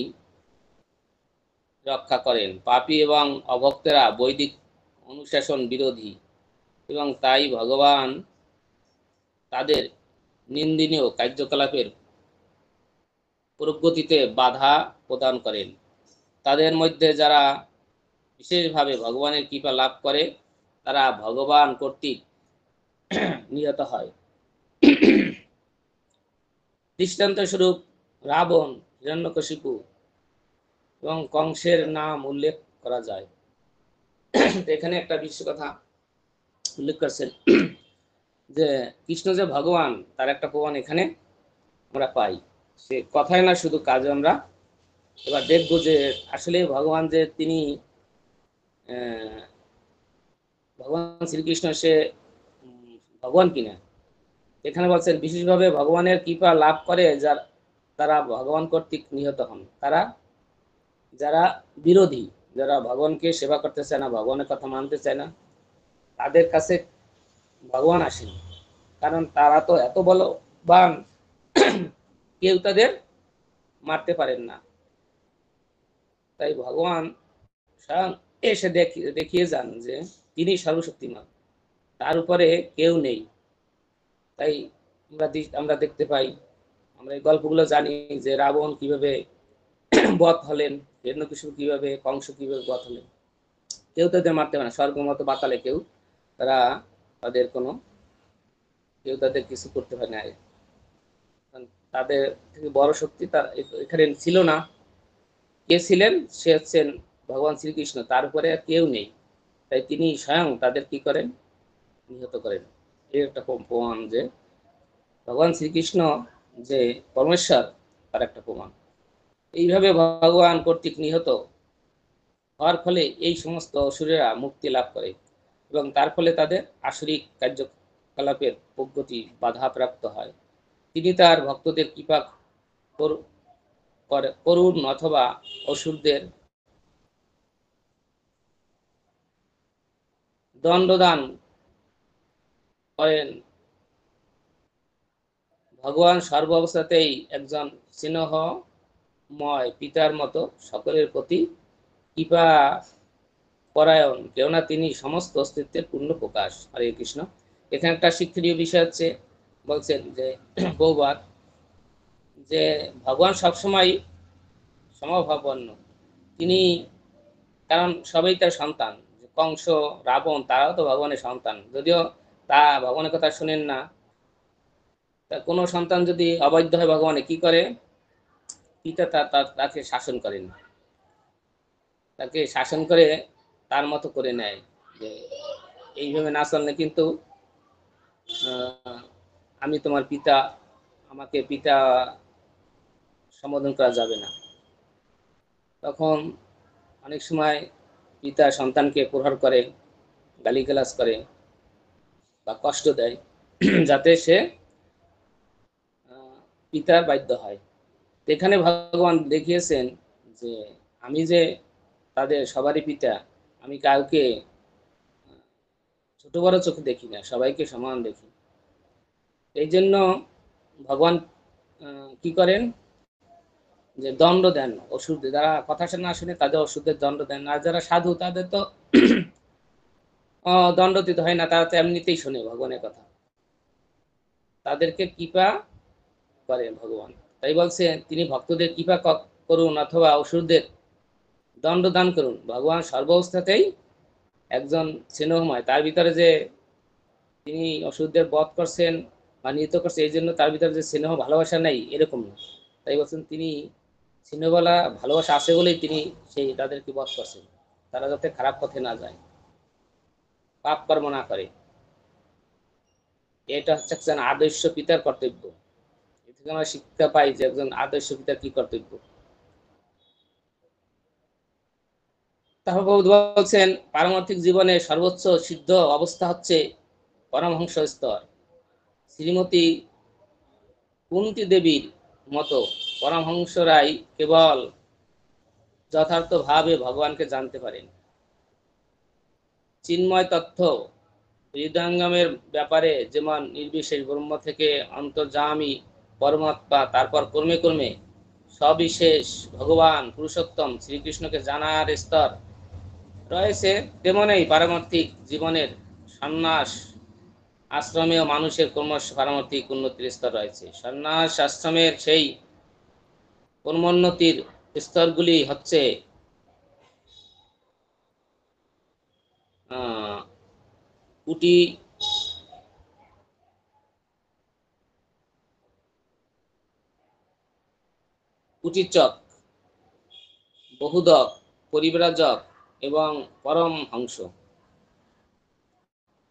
A: রক্ষা করেন। পাপী এবং অভক্তেরা বৈদিক অনুশাসন বিরোধী, এবং তাই ভগবান তাদের নিন্দনীয় কার্যকলাপের প্রগতিতে বাধা প্রদান করেন। তাদের মধ্যে যারা বিশেষভাবে ভগবানের কৃপা লাভ করে তারা ভগবান কর্তৃক নিহত হয়। দৃষ্টান্তস্বরূপ রাবণ, হিরণ্যকশিপু এবং কংসের নাম উল্লেখ করা যায়। এখানে একটা বিশেষ কথা উল্লেখ করছেন যে কৃষ্ণ যে ভগবান, তার একটা প্রমাণ এখানে আমরা পাই। সে কথায় না, শুধু কাজে আমরা এবার দেখবো যে আসলে ভগবান যে তিনি ভগবান শ্রীকৃষ্ণ সে ভগবান কিনা। এখানে বলছেন বিশেষভাবে ভগবানের কৃপা লাভ করে যারা, তারা ভগবান কর্তৃক নিহত হন। তারা যারা বিরোধী, যারা ভগবানকে সেবা করতে চায় না, ভগবানের কথা মানতে চায় না, তাদের কাছে ভগবান আসেন, কারণ তারা তো এত বলবান, কেউ তাদের মারতে পারেন না। তাই ভগবান স্বয়ং এসে দেখিয়ে যান যে তিনি সর্বশক্তিমান, তার উপরে কেউ নেই। তাই আমরা দেখতে পাই, আমরা এই গল্পগুলো জানি যে রাবণ কিভাবে বধ হলেন, হিরণ্যকশিপু কিভাবে, কংস কিভাবে বধ হলেন। কেউ তাদের মারতে পারে না, স্বর্গ মতো পাতালে কেউ তারা তাদের কোনো, কেউ তাদের কিছু করতে পারে না। তাদের থেকে বড় শক্তি তার এখানে ছিল না। কে ছিলেন? সে হচ্ছেন ভগবান শ্রীকৃষ্ণ, তার উপরে আর কেউ নেই। তাই তিনি স্বয়ং তাদের কি করেন? নিহত করেন। এর একটা প্রমাণ যে ভগবান শ্রীকৃষ্ণ যে পরমেশ্বর, তার একটা প্রমাণ। এইভাবে ভগবান কর্তৃক নিহত হওয়ার ফলে এই সমস্ত অসুরেরা মুক্তি লাভ করে এবং তার ফলে তাদের আসরিক কার্যকলাপের প্রগতি বাধাপ্রাপ্ত হয়। তিনি তার ভক্তদের কৃপা করুন অথবা অসুরদের দণ্ডদান করেন। ভগবান সর্বাবস্থাতেই একজন স্নেহময় পিতার মতো সকলের প্রতি কৃপা পরায়ণ, কেননা তিনি সমস্ত অস্তিত্বের পূর্ণ প্রকাশ। হরে কৃষ্ণ। এখানে একটা শিক্ষণীয় বিষয় হচ্ছে, বলছেন যে বহুবার যে ভগবান সবসময় সমভাবাপন্ন। তিনি, কারণ সবাই তার সন্তান। কংস, রাবণ, তারাও তো ভগবানের সন্তান, যদিও তা ভগবানের কথা শুনেন না। তা কোনো সন্তান যদি অবাধ্য হয় ভগবানে কি করে? পিতা তাকে শাসন করেন, তাকে শাসন করে তার মতো করে নেয় যে এইভাবে না চললে কিন্তু আমি তোমার পিতা, আমাকে পিতা সম্বোধন করা যাবে না। তখন অনেক সময় পিতা সন্তানকে প্রহার করে, গালিগালাজ করে বা কষ্ট দেয় যাতে সে পিতার বাধ্য হয়। এখানে ভগবান দেখিয়েছেন যে আমি যে তাদের সবারই পিতা, আমি কাউকে ছোট বড় চোখে দেখি না, সবাইকে সমান দেখি। এই জন্য ভগবান কি করেন? যে দণ্ড দেন অসুরদের, যারা কথা না শুনে তাদের অসুরদের দণ্ড দেন। আর যারা সাধু তাদের তো দণ্ড দিতে হয় না, তারা তো এমনিতেই শোনে ভগবানের কথা, তাদেরকে কৃপা করেন ভগবান। তাই বলছে তিনি ভক্তদের কৃপা করুন অথবা অসুরদের দণ্ড দান করুন। ভগবান সর্বাবস্থাতেই একজন স্নেহময়, তার ভিতরে যে তিনি অসুরদের বধ করছেন বা নিহত করছেন এই জন্য তার ভিতরে যে স্নেহ ভালোবাসা নেই এরকম না। তাই বলছেন তিনি স্নেহবালা ভালোবাসা আছে বলেই তিনি সেই তাদেরকে বধ করছেন, তারা যাতে খারাপ পথে না যায়, পাপ কর্ম না করে। এটা হচ্ছে একজন আদর্শ পিতার কর্তব্য। এ থেকে আমরা শিক্ষা পাই যে একজন আদর্শ পিতার কি কর্তব্য। তারপর বলছেন পারমার্থিক জীবনে সর্বোচ্চ সিদ্ধ অবস্থা হচ্ছে পরমহংস স্তর। শ্রীমতী কুন্তী দেবীর মতো পরমহংসরাই কেবল যথার্থভাবে ভগবানকে জানতে পারেন। চিন্ময় তথ্য হৃদয়ঙ্গমের ব্যাপারে যেমন নির্বিশেষ ব্রহ্ম থেকে অন্তর্যামী পরমাত্মা, তারপর কর্মে কর্মে সবিশেষ ভগবান পুরুষোত্তম শ্রীকৃষ্ণকে জানার স্তর রয়েছে, তেমনই পারমার্থিক জীবনের সন্ন্যাস আশ্রমেও মানুষের ক্রমশ পারমার্থিক উন্নতির স্তর রয়েছে। সন্ন্যাস আশ্রমের সেই কর্মোন্নতির স্তরগুলি হচ্ছে কুটি কুটিচক, বহুদক, পরিব্রাজক এবং পরমহংস।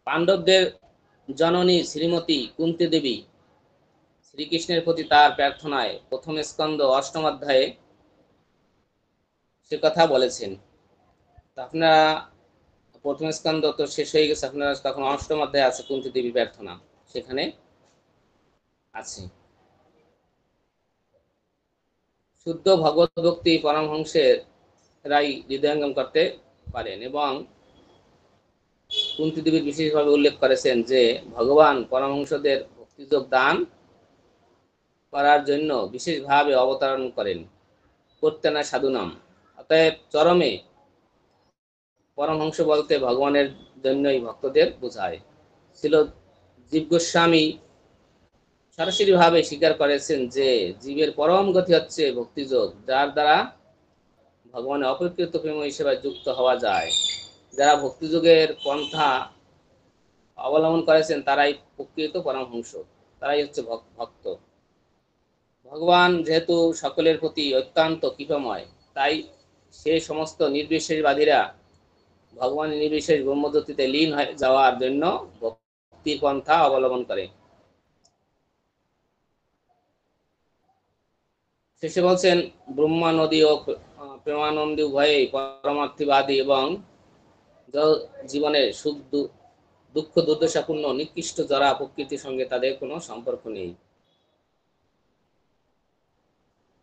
A: পাণ্ডবদের জননী শ্রীমতী কুন্তী দেবী শ্রীকৃষ্ণের প্রতি তার প্রার্থনায় প্রথম স্কন্ধ অষ্টম অধ্যায়ে সে কথা বলেছেন। আপনারা প্রথম স্কন্ধ তো শেষ হয়ে গেছে, আপনারা তখন অষ্টম অধ্যায়ে আছে কুন্তী দেবী প্রার্থনা, সেখানে আছে। শুদ্ধ ভগবত ভক্তি পরমহংসের রাই হৃদয়ঙ্গম করতে পারেন এবং কুন্তী দেবী বিশেষভাবে উল্লেখ করেছেন যে ভগবান পরমহংসদের ভক্তিযোগ দান করার জন্য বিশেষভাবে অবতারণ করেন, করতে না সাধু নাম। অতএব চরমে পরমহংস বলতে ভগবানের জন্যই ভক্তদের বোঝায়। ছিল জীব গোস্বামী সরাসরি ভাবে স্বীকার করেছেন যে জীবের পরম গতি হচ্ছে ভক্তিযোগ, যার দ্বারা ভগবানের অপরিকৃত প্রেম হিসেবে যুক্ত হওয়া যায়। যারা ভক্তিযোগের পন্থা অবলম্বন করেছেন তারাই প্রকৃত পরমহংস, তারাই হচ্ছে ভক্ত। ভগবান যেহেতু সকলের প্রতি অত্যন্ত কৃপাময়, তাই সে সমস্ত নির্বিশেষবাদীরা ভগবানের নির্বিশেষ ব্রহ্মজ্যোতিতে লীন হয়ে যাওয়ার জন্য ভক্তির পন্থা অবলম্বন করে। শেষে বলছেন, ব্রহ্মা নদী ও প্রেমানন্দী উভয়েই পরমার্থীবাদী এবং জীবনের সুখ দুঃখ দুর্দশাপূর্ণ নিকৃষ্ট জরা প্রকৃতির সঙ্গে তাদের কোনো সম্পর্ক নেই।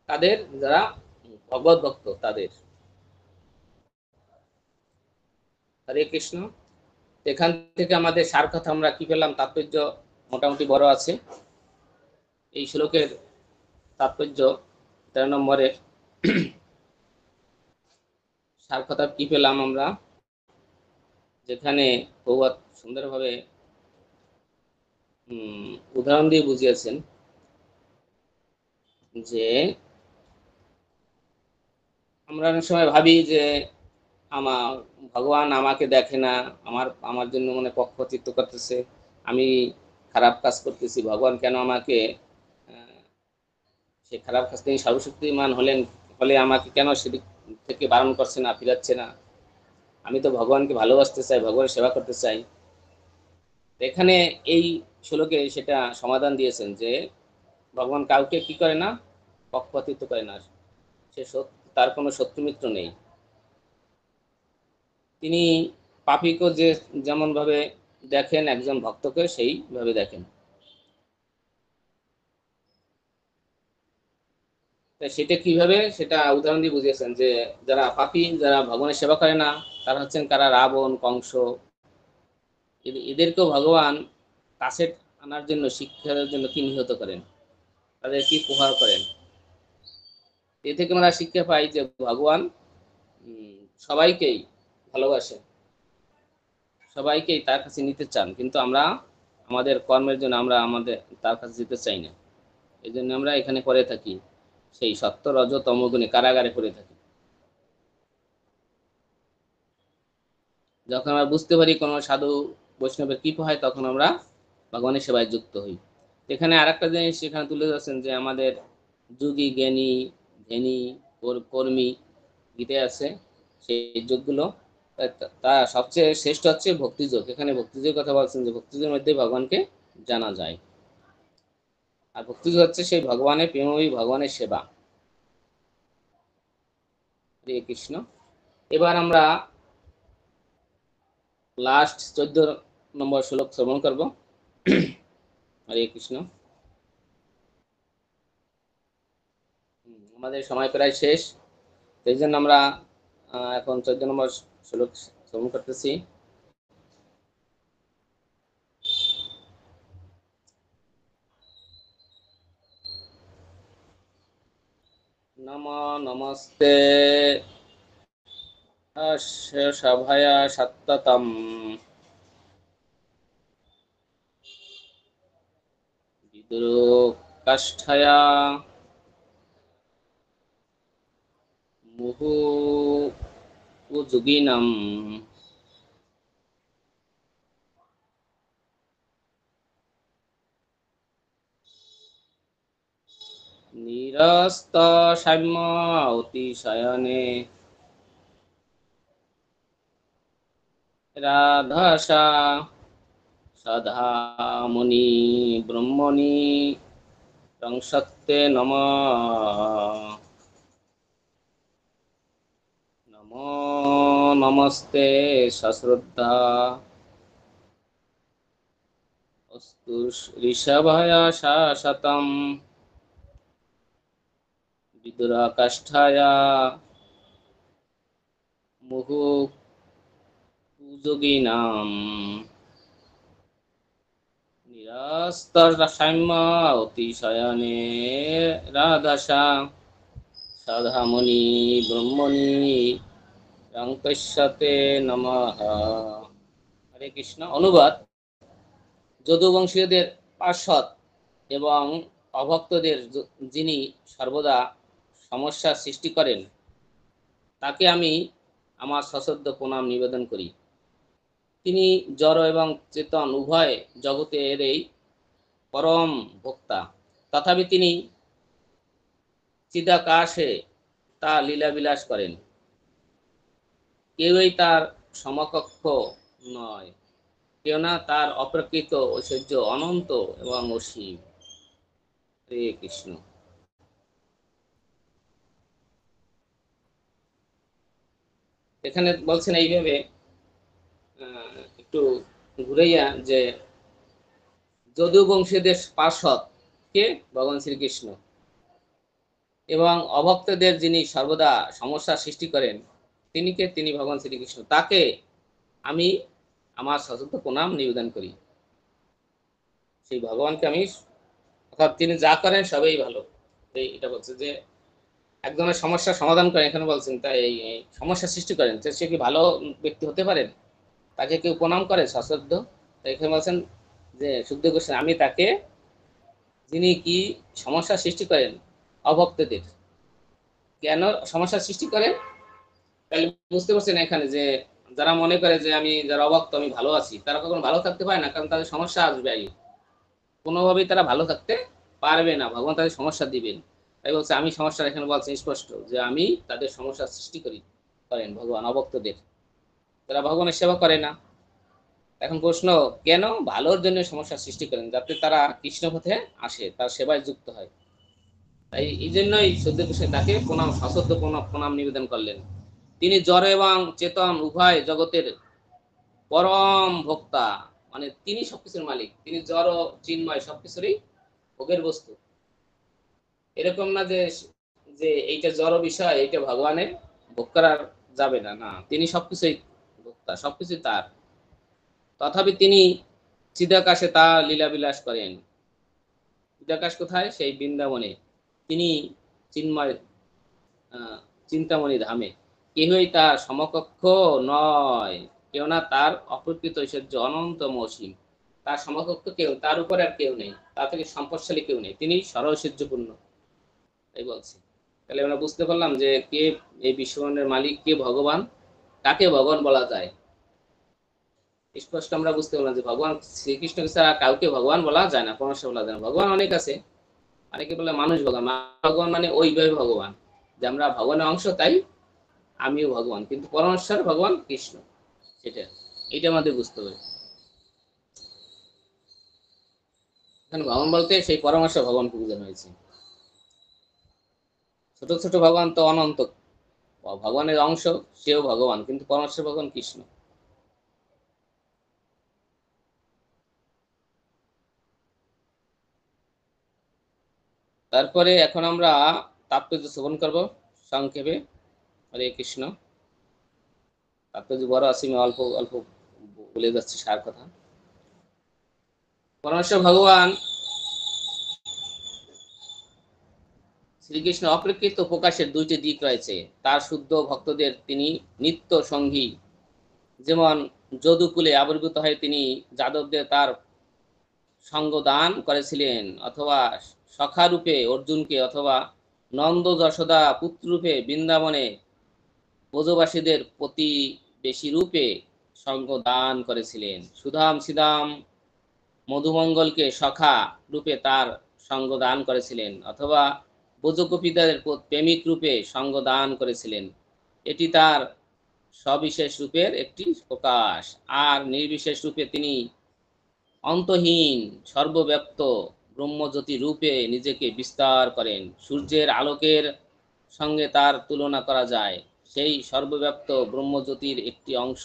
A: তাদের যারা ভগবত ভক্ত তাদের। হরে কৃষ্ণ। এখান থেকে আমাদের সার কথা আমরা কি পেলাম? তাৎপর্য মোটামুটি বড় আছে। এই শ্লোকের তাৎপর্য 13 নম্বরে সার কথা কি পেলাম আমরা? যেখানে প্রভুপাদ সুন্দরভাবে উদাহরণ দিয়ে বুঝিয়েছেন যে আমরা অনেক সময় ভাবি যে আমার ভগবান আমাকে দেখে না, আমার জন্য মনে পক্ষপাতিত্ব করতেছে, আমি খারাপ কাজ করতেছি, ভগবান কেন আমাকে সে খারাপ কাজ থেকে সর্বশক্তিমান হলে আমাকে কেন সেদিক থেকে বারণ করছে না, ফিরাচ্ছে না? আমি তো ভগবানকে ভালোবাসতে চাই, ভগবানের সেবা করতে চাই। এখানে এই শ্লোকে সেটা সমাধান দিয়েছেন যে ভগবান কাউকে কি করে না, পক্ষপাতিত্ব করে না। সে তার কোনো শত্রু মিত্র নেই। তিনি পাপীকে যে যেমন ভাবে দেখেন একজন ভক্তকে সেইভাবে দেখেন। সেটা কিভাবে, সেটা উদাহরণ দিয়ে বুঝিয়েছেন যে যারা পাপী, যারা ভগবানের সেবা করে না, তারা হচ্ছেন কারা? রাবণ, কংস। এদেরকেও ভগবান কাছে আনার জন্য, শিক্ষার জন্য কি নিহত করেন, তাদের কি প্রহার করেন। এ থেকে আমরা শিক্ষা পাই যে ভগবান সবাইকেই ভালোবাসেন, সবাইকেই তার কাছে নিতে চান, কিন্তু আমরা আমাদের কর্মের জন্য আমরা তার কাছে যেতে চাই না। এই জন্য আমরা এখানে পড়ে থাকি, সেই সত্য রজ তমগুণে কারাগারে পড়ে থাকি। যখন আমরা বুঝতে পারি কোনো সাধু বৈষ্ণবের কৃপা হয়, তখন আমরা ভগবানের সেবায় যুক্ত হই। এখানে আর একটা জিনিস এখানে তুলে ধরছেন যে আমাদের যোগী, জ্ঞানী, ধ্যানী, কর্মী গীতায় আছে সেই যোগগুলো, তা সবচেয়ে শ্রেষ্ঠ হচ্ছে ভক্তিযোগ। এখানে ভক্তিযোগের কথা বলছেন যে ভক্তিযোগের মধ্যে ভগবানকে জানা যায়। আর ভক্তিযোগ হচ্ছে সেই ভগবানের প্রেমী, ভগবানের সেবা। হরে কৃষ্ণ। এবার আমরা লাস্ট 14 নম্বর শ্লোক শ্রবণ করব। হরে কৃষ্ণ। আমাদের সময় প্রায় শেষ, এই জন্য আমরা এখন 14 নম্বর শ্লোক শ্রবণ করতেছি। নমো নমস্তে সভয়া সত্যতম বিদুর কাষ্ঠয়া মুহু যোগিনম নিরস্ত সাম্য অতিশয়নে রাধাসা সদামুনি ব্রহ্মণি সংসত্তে নমো নমস্তে সশ্রদ্ধা অস্তু ঋষভয়া শাশ্বতম বিদুরাকাষ্ঠায়া মুহু যোগিনাম নিরস্তর সাম্য অতিশয়নে রাধাসা সাধামণি ব্রহ্মণি রঙ্কস্যতে নমঃ। হরে কৃষ্ণ। অনুবাদ: যদুবংশীয়দের পার্শ্বদ এবং অভক্তদের যিনি সর্বদা সমস্যা সৃষ্টি করেন, তাকে আমি আমার সশ্রদ্ধ প্রণাম নিবেদন করি। তিনি জড় এবং চেতন উভয় জগতের এই পরম ভোক্তা। তথাপি তিনি চিদাকাশে তা লীলাবিলাস করেন, কেউই তার সমকক্ষ নয়, কেননা তার অপ্রকৃত ঐশ্বর্য অনন্ত এবং অসীম। হরে কৃষ্ণ। এখানে বলছেন এইভাবে একটু ঘুরাইয়া যে যদু বংশীদের পার্ষদ কে? ভগবান শ্রীকৃষ্ণ। এবং অভক্তদের যিনি সর্বদা সমস্যা সৃষ্টি করেন তিনি কে? তিনি ভগবান শ্রীকৃষ্ণ। তাকে আমি আমার সশব্দ প্রণাম নিবেদন করি। সেই ভগবানকে আমি, অর্থাৎ তিনি যা করেন সবই ভালো। এটা বলছে যে একজনের সমস্যার সমাধান করেন, এখানে বলছেন তাই এই সমস্যা সৃষ্টি করেন, সে কি ভালো ব্যক্তি হতে পারেন? তাকে কেউ প্রণাম করে সশ্রদ্ধ? এখানে বলছেন যে শুদ্ধ কৃষ্ণ, আমি তাকে, যিনি কি সমস্যা সৃষ্টি করেন অভক্তদের। কেন সমস্যা সৃষ্টি করেন? তাহলে বুঝতে পারছেন এখানে যে যারা মনে করে যে আমি, যারা অভক্ত আমি ভালো আছি, তারা কখনো ভালো থাকতে পারে না, কারণ তাদের সমস্যা আসবে। কোনোভাবেই তারা ভালো থাকতে পারবে না, ভগবান তাদের সমস্যা দিবেন। তাই বলছে আমি সমস্যা, এখানে বলছে স্পষ্ট যে আমি তাদের সমস্যা সৃষ্টি করেন ভগবান অভক্তদের, তারা ভগবানের সেবা করে না। এখন প্রশ্ন, কেন? ভালোর জন্য সমস্যা সৃষ্টি করেন, যাতে তারা কৃষ্ণ পথে আসে, তার সেবায় যুক্ত হয়। তাই এই জন্যই সদ্য কৃষ্ণ তাকে প্রণাম, সশ্রদ্ধ প্রণাম নিবেদন করলেন। তিনি জড় এবং চেতন উভয় জগতের পরম ভোক্তা, মানে তিনি সবকিছুর মালিক, তিনি জড় চিন্ময় সবকিছুরই ভোগের বস্তু। এরকম না যে যে এইটা জড় বিষয়, এইটা ভগবানের ভোগ করার যাবে না, না, তিনি সবকিছুই ভোক্তা, সবকিছুই তার। তথাপি তিনি চিদাকাশে তা লীলাবিলাস করেন। চিদাকাশ কোথায়? সেই বৃন্দাবনে। তিনি চিন্ময় চিন্তামণি ধামে। কেহই তার সমকক্ষ নয়, কেননা তার অপ্রকৃত ঐশ্বর্য অনন্ত অসীম। তার সমকক্ষ কেউ, তার উপরে আর কেউ নেই, তার থেকে সম্পদশালী কেউ নেই, তিনি সর্বৈশ্বর্যপূর্ণ। তাই বলছি। তাহলে আমরা বুঝতে পারলাম যে কে এই বিশ্বব্রহ্মাণ্ডের মালিক, কে ভগবান, কাকে ভগবান বলা যায়। স্পষ্ট আমরা বুঝতে পারলাম যে ভগবান শ্রীকৃষ্ণ ছাড়া কাউকে ভগবান বলা যায় না, পরমেশ্বর বলা যায় না। ভগবান অনেক আছে, অনেকে বলে মানুষ ভগবান। ভগবান মানে ওইভাবে ভগবান যে আমরা ভগবানের অংশ, তাই আমিও ভগবান, কিন্তু পরমেশ্বর ভগবান কৃষ্ণ, সেটা এইটা আমাদের বুঝতে হবে। এখানে ভগবান বলতে সেই পরমেশ্বর ভগবানকে বোঝানো হয়েছে। ছোট ছোট ভগবান তো অনন্ত, ভগবানের অংশ, সেও ভগবান, কিন্তু পরমেশ্বর ভগবান কৃষ্ণ। তারপরে এখন আমরা তাৎপর্য শ্রবণ করব সংক্ষেপে। হরে কৃষ্ণ। তাৎপর্য বড় আছে, আমি অল্প অল্প বলে যাচ্ছি সার কথা। পরমেশ্বর ভগবান শ্রীকৃষ্ণ অপ্রকৃত প্রকাশের দুইটি দিক রয়েছে। তার শুদ্ধ ভক্তদের তিনি নিত্য সঙ্গী, যেমন যদুকুলে আবির্ভূত হয়ে তিনি যাদবদের তার সঙ্গ দান করেছিলেন, অথবা সখারূপে অর্জুনকে, অথবা নন্দ যশোদা পুত্ররূপে বৃন্দাবনে ব্রজবাসীদের প্রতিবেশী রূপে সঙ্গ দান করেছিলেন। সুধাম সিদাম মধুমঙ্গলকে সখা রূপে তার সঙ্গ দান করেছিলেন, অথবা ব্রজগোপীদের প্রেমিক রূপে সঙ্গ দান করেছিলেন। এটি তার সবিশেষ রূপের একটি প্রকাশ। আর নির্বিশেষ রূপে তিনি অন্তহীন সর্বব্যাপ্ত ব্রহ্মজ্যোতি রূপে নিজেকে বিস্তার করেন। সূর্যের আলোকের সঙ্গে তার তুলনা করা যায়। সেই সর্বব্যাপ্ত ব্রহ্মজ্যোতির একটি অংশ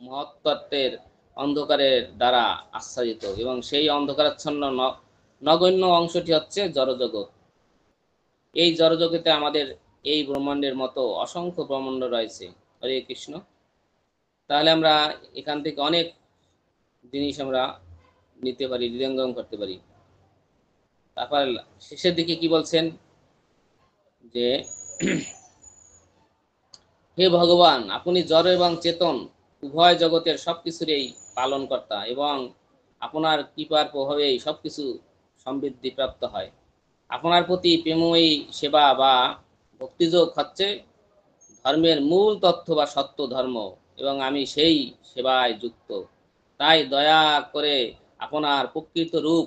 A: মহত্তত্ত্বের অন্ধকারের দ্বারা আচ্ছাদিত, এবং সেই অন্ধকারাচ্ছন্ন নগণ্য অংশটি হচ্ছে জড়জগৎ। এই জড়জগতে আমাদের এই ব্রহ্মাণ্ডের মতো অসংখ্য ব্রহ্মাণ্ড রয়েছে। হরে কৃষ্ণ। তাহলে আমরা এখান থেকে অনেক জিনিস আমরা নিতে পারি, হৃদয়ঙ্গম করতে পারি। তারপর শেষের দিকে কি বলছেন যে হে ভগবান, আপনি জড় এবং চেতন উভয় জগতের সবকিছুরই পালনকর্তা, এবং আপনার কৃপার প্রভাবেই সবকিছু সমৃদ্ধি প্রাপ্ত হয়। আপনার প্রতি প্রেমময়ী সেবা বা ভক্তিযোগ হচ্ছে ধর্মের মূল তত্ত্ব বা সত্য ধর্ম, এবং আমি সেই সেবায় যুক্ত। তাই দয়া করে আপনার প্রকৃত রূপ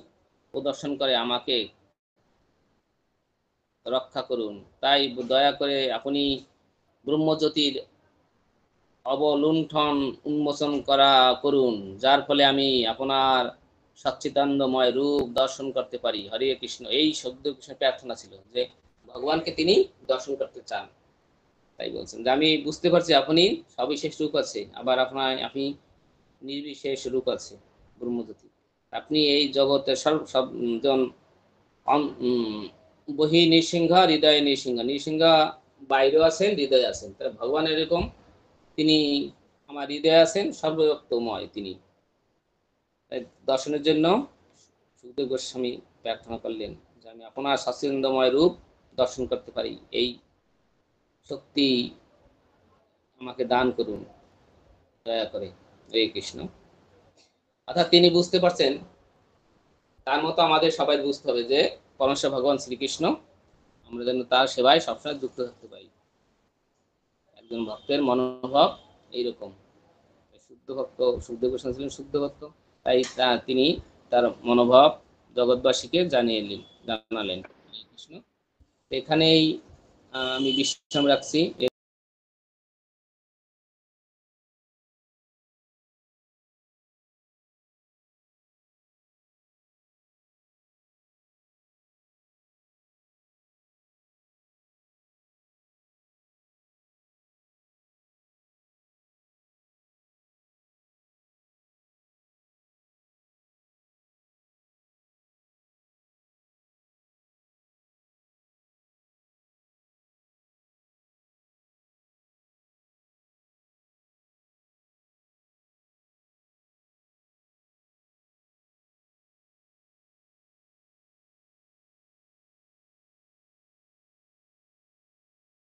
A: প্রদর্শন করে আমাকে রক্ষা করুন। তাই দয়া করে আপনি ব্রহ্মজ্যোতির অবলুণ্ঠন উন্মোচন করুন, যার ফলে আমি আপনার সচ্চিদানন্দময় রূপ দর্শন করতে পারি। হরে কৃষ্ণ। এই শব্দ কৃষ্ণ প্রার্থনা ছিল যে ভগবানকে তিনি দর্শন করতে চান। তাই বলছেন যে আমি বুঝতে পারছি আপনি সবিশেষ রূপ আছে, আবার আপনি নির্বিশেষ রূপ আছে ব্রহ্মজ্যোতি। আপনি এই জগতের সব জন বহি নৃসিংহ, হৃদয় নৃসিংহ। নৃসিংহ বাইরেও আছেন, হৃদয় আছেন। তাহলে ভগবান এরকম, তিনি আমার হৃদয়ে আছেন, সর্বব্যাপ্তময় তিনি। দর্শনের জন্য সুখদেব গোস্বামী প্রার্থনা করলেন যে আমি আপনার সচ্চিদানন্দময় রূপ দর্শন করতে পারি, এই শক্তি আমাকে দান করুন দয়া করে। হরে কৃষ্ণ। অর্থাৎ তিনি বুঝতে পারছেন, তার মতো আমাদের সবাই বুঝতে হবে যে পরমেশ্বর ভগবান শ্রীকৃষ্ণ, আমরা যেন তার সেবায় সবসময় যুক্ত থাকতে পারি। একজন ভক্তের মনোভাব এইরকম। শুদ্ধ ভক্ত, সুখদেব গোস্বামী ছিলেন শুদ্ধ ভক্ত, তাই তিনি তার মনোভাব জগৎবাসীকে জানালেন। কৃষ্ণ। এখানেই আমি বিশ্রাম রাখছি।